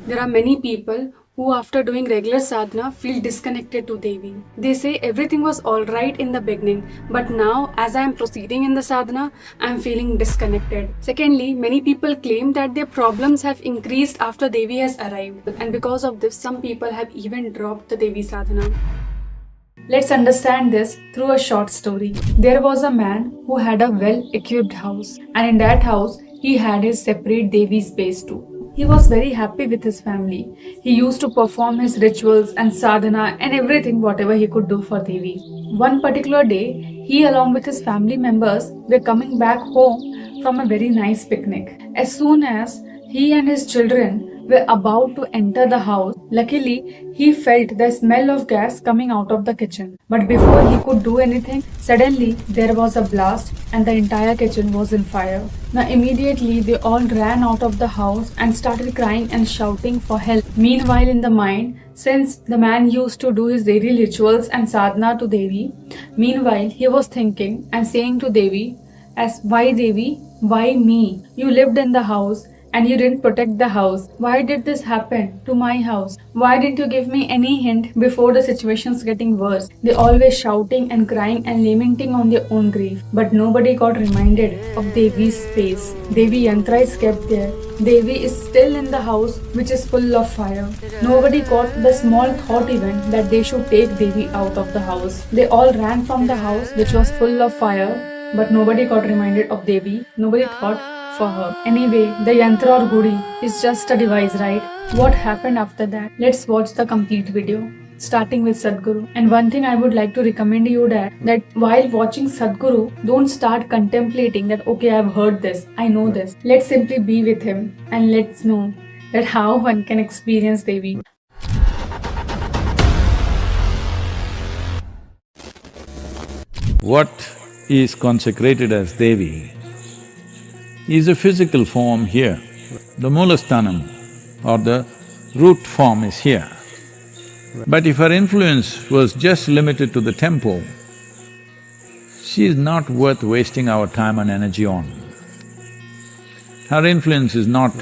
There are many people who after doing regular sadhana feel disconnected to Devi. They say everything was alright in the beginning, but now as I am proceeding in the sadhana, I am feeling disconnected. Secondly, many people claim that their problems have increased after Devi has arrived, and because of this some people have even dropped the Devi sadhana. Let's understand this through a short story. There was a man who had a well-equipped house, and in that house he had his separate Devi space too. He was very happy with his family. He used to perform his rituals and sadhana and everything whatever he could do for Devi. One particular day, he along with his family members were coming back home from a very nice picnic. As soon as he and his children were about to enter the house, luckily he felt the smell of gas coming out of the kitchen. But before he could do anything, suddenly there was a blast and the entire kitchen was in fire. Now immediately they all ran out of the house and started crying and shouting for help. Meanwhile in the mind, since the man used to do his daily rituals and sadhana to Devi, meanwhile he was thinking and saying to Devi, as why Devi, why me? You lived in the house and you didn't protect the house. Why did this happen to my house? Why didn't you give me any hint before the situation's getting worse? They always shouting and crying and lamenting on their own grief. But nobody got reminded of Devi's space. Devi Yantra is kept there. Devi is still in the house which is full of fire. Nobody got the small thought even that they should take Devi out of the house. They all ran from the house which was full of fire, but nobody got reminded of Devi. Nobody thought for her. Anyway, the yantra or gudi is just a device, right? What happened after that? Let's watch the complete video, starting with Sadhguru. And one thing I would like to recommend you that while watching Sadhguru, don't start contemplating that okay, I've heard this, I know this. Let's simply be with him and let's know that how one can experience Devi. What is consecrated as Devi is a physical form here. The Mulasthanam or the root form is here. But if her influence was just limited to the temple, she is not worth wasting our time and energy on. Her influence is not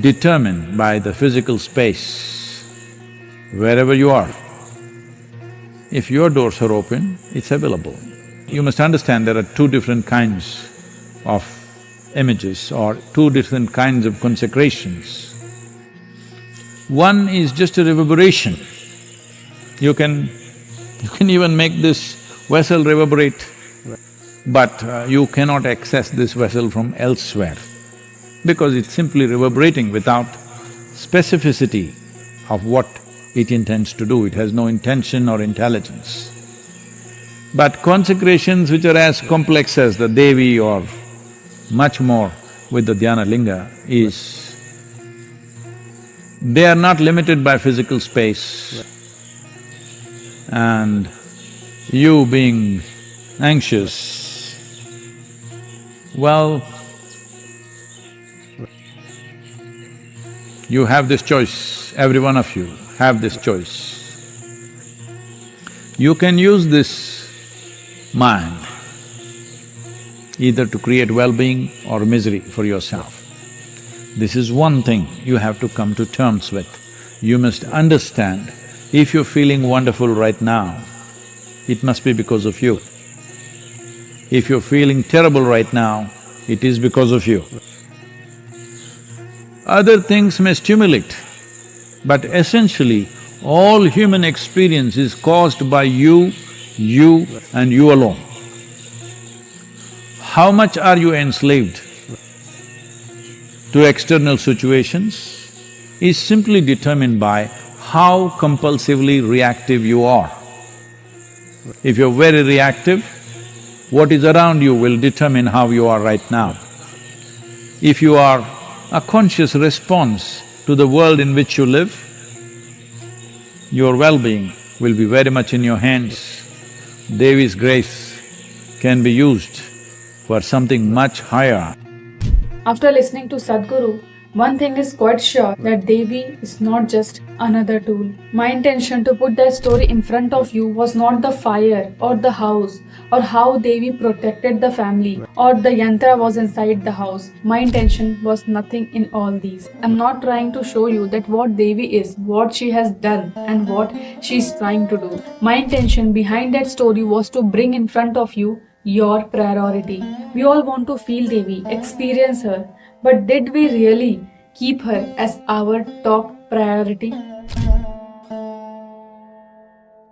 determined by the physical space. Wherever you are, if your doors are open, it's available. You must understand there are two different kinds of images or two different kinds of consecrations. One is just a reverberation. You can even make this vessel reverberate, but you cannot access this vessel from elsewhere because it's simply reverberating without specificity of what it intends to do. It has no intention or intelligence. But consecrations which are as complex as the Devi or much more with the Dhyana Linga is, they are not limited by physical space. And you being anxious, well, you have this choice, every one of you have this choice. You can use this mind either to create well-being or misery for yourself. This is one thing you have to come to terms with. You must understand, if you're feeling wonderful right now, it must be because of you. If you're feeling terrible right now, it is because of you. Other things may stimulate, but essentially, all human experience is caused by you and you alone. How much are you enslaved to external situations is simply determined by how compulsively reactive you are. If you're very reactive, what is around you will determine how you are right now. If you are a conscious response to the world in which you live, your well-being will be very much in your hands. Devi's grace can be used for something much higher. After listening to Sadhguru, One thing is quite sure, that Devi is not just another tool. My intention to put that story in front of you was not the fire or the house or how Devi protected the family or the yantra was inside the house. My intention was nothing in all these. I'm not trying to show you that what Devi is, what she has done and what she's trying to do. My intention behind that story was to bring in front of you your priority. We all want to feel Devi, experience her, but did we really keep her as our top priority?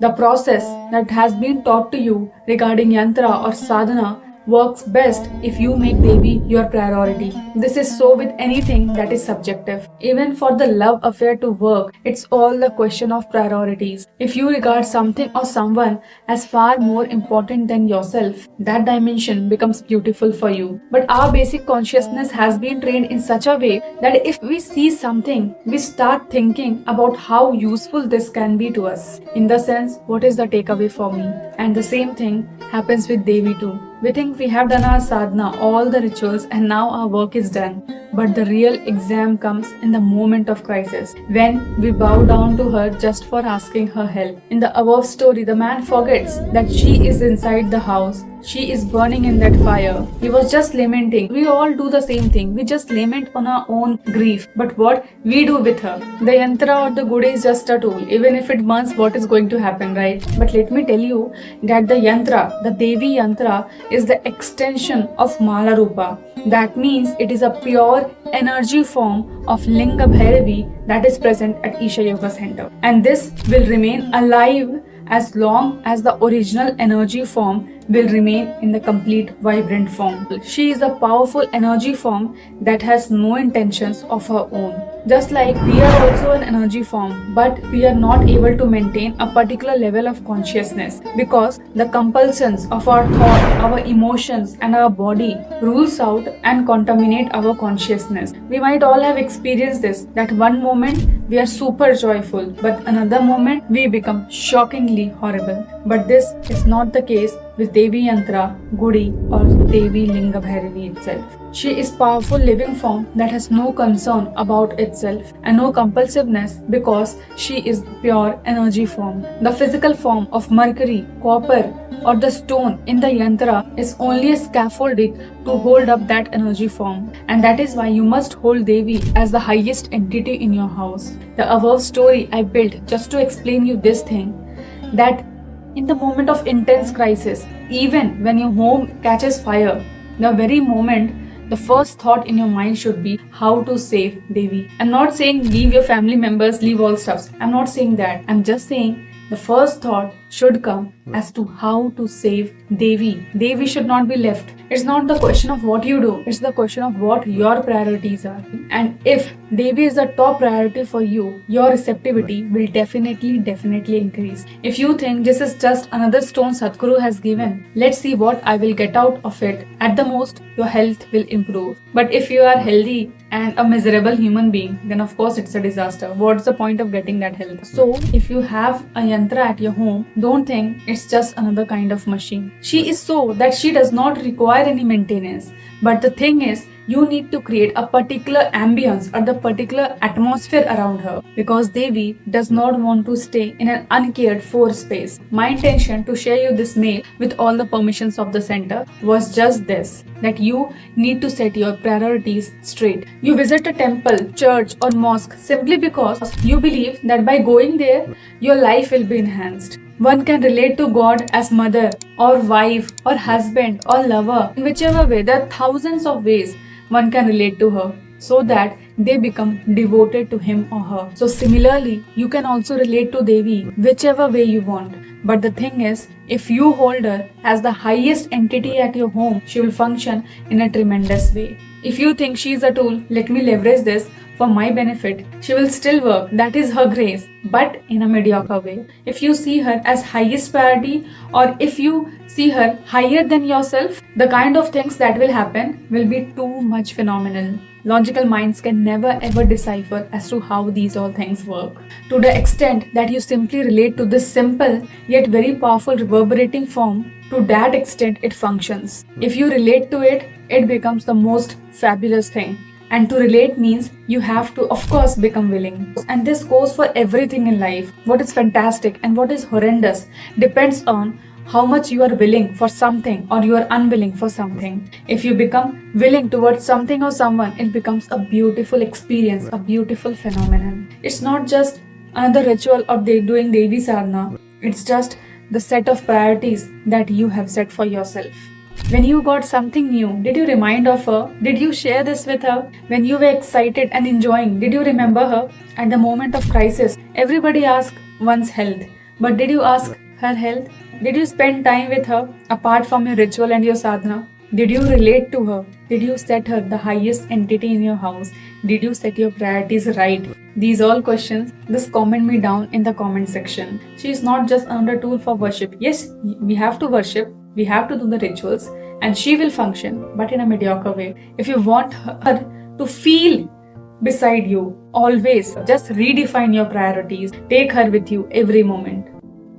The process that has been taught to you regarding yantra or sadhana works best if you make Devi your priority. This is so with anything that is subjective. Even for the love affair to work, it's all a question of priorities. If you regard something or someone as far more important than yourself, that dimension becomes beautiful for you. But our basic consciousness has been trained in such a way that if we see something, we start thinking about how useful this can be to us. In the sense, what is the takeaway for me? And the same thing happens with Devi too. We think we have done our sadhana, all the rituals, and now our work is done. But the real exam comes in the moment of crisis, when we bow down to her just for asking her help. In the above story, the man forgets that she is inside the house. She is burning in that fire. He was just lamenting. We all do the same thing. We just lament on our own grief. But what we do with her? The yantra or the gudi is just a tool. Even if it burns, what is going to happen, right? But let me tell you that the yantra, the Devi yantra, is the extension of Mala Rupa. That means it is a pure energy form of Linga Bhairavi that is present at Isha Yoga Center. And this will remain alive as long as the original energy form will remain in the complete vibrant form. She is a powerful energy form that has no intentions of her own. Just like we are also an energy form, but we are not able to maintain a particular level of consciousness because the compulsions of our thought, our emotions and our body rules out and contaminate our consciousness. We might all have experienced this, that one moment we are super joyful, but another moment we become shockingly horrible. But this is not the case with Devi Yantra, Gudi or Devi Linga Bhairavi itself. She is powerful living form that has no concern about itself and no compulsiveness because she is pure energy form. The physical form of mercury, copper or the stone in the yantra is only a scaffolding to hold up that energy form, and that is why you must hold Devi as the highest entity in your house. The above story I built just to explain you this thing, that in the moment of intense crisis, even when your home catches fire, the very moment the first thought in your mind should be how to save Devi. I'm not saying leave your family members, leave all stuff. I'm not saying that. I'm just saying the first thought should come as to how to save Devi. Devi should not be left. It's not the question of what you do. It's the question of what your priorities are. And if Devi is the top priority for you, your receptivity will definitely increase. If you think this is just another stone Sadhguru has given, let's see what I will get out of it. At the most, your health will improve. But if you are healthy and a miserable human being, then of course it's a disaster. What's the point of getting that health? So if you have a yantra at your home, don't think it's just another kind of machine. She is so that she does not require any maintenance. But the thing is, you need to create a particular ambience or the particular atmosphere around her, because Devi does not want to stay in an uncared for space. My intention to share you this mail with all the permissions of the center was just this, that you need to set your priorities straight. You visit a temple, church or mosque simply because you believe that by going there, your life will be enhanced. One can relate to God as mother or wife or husband or lover. In whichever way, there are thousands of ways one can relate to her so that they become devoted to him or her. So similarly, you can also relate to Devi whichever way you want. But the thing is, if you hold her as the highest entity at your home, she will function in a tremendous way. If you think she is a tool, let me leverage this for my benefit, she will still work. That is her grace, but in a mediocre way. If you see her as highest priority, or if you see her higher than yourself, the kind of things that will happen will be too much phenomenal. Logical minds can never ever decipher as to how these all things work. To the extent that you simply relate to this simple yet very powerful reverberating form, to that extent it functions. If you relate to it, it becomes the most fabulous thing. And to relate means you have to, of course, become willing. And this goes for everything in life. What is fantastic and what is horrendous depends on how much you are willing for something or you are unwilling for something. If you become willing towards something or someone, it becomes a beautiful experience, a beautiful phenomenon. It's not just another ritual of doing Devi Sadhana, it's just the set of priorities that you have set for yourself. When you got something new, did you remind of her? Did you share this with her? When you were excited and enjoying, did you remember her? At the moment of crisis, everybody asks one's health. But did you ask her health? Did you spend time with her apart from your ritual and your sadhana? Did you relate to her? Did you set her the highest entity in your house? Did you set your priorities right? These all questions, just comment me down in the comment section. She is not just another tool for worship. Yes, we have to worship, we have to do the rituals, and she will function, but in a mediocre way. If you want her to feel beside you, always just redefine your priorities. Take her with you every moment.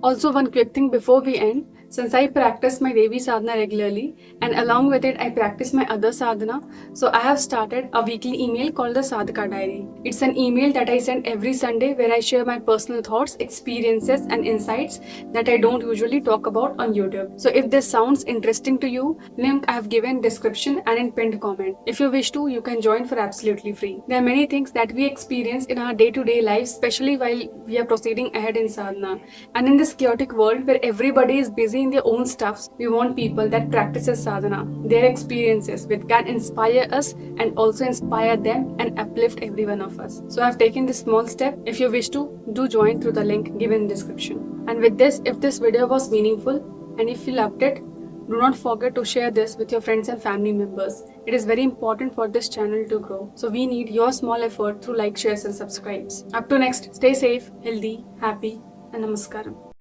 Also, one quick thing before we end. Since I practice my Devi Sadhana regularly and along with it I practice my other sadhana, so I have started a weekly email called the Sadhaka Diary. It's an email that I send every Sunday where I share my personal thoughts, experiences and insights that I don't usually talk about on YouTube. So if this sounds interesting to you, link I have given description and in pinned comment. If you wish to, you can join for absolutely free. There are many things that we experience in our day-to-day lives, especially while we are proceeding ahead in sadhana. And in this chaotic world where everybody is busy in their own stuffs, we want people that practices sadhana, their experiences which can inspire us and also inspire them and uplift every one of us. So I've taken this small step. If you wish to, do join through the link given in description. And with this, if this video was meaningful and if you loved it, do not forget to share this with your friends and family members. It is very important for this channel to grow. So we need your small effort through like, shares and subscribes. Up to next, stay safe, healthy, happy and namaskaram.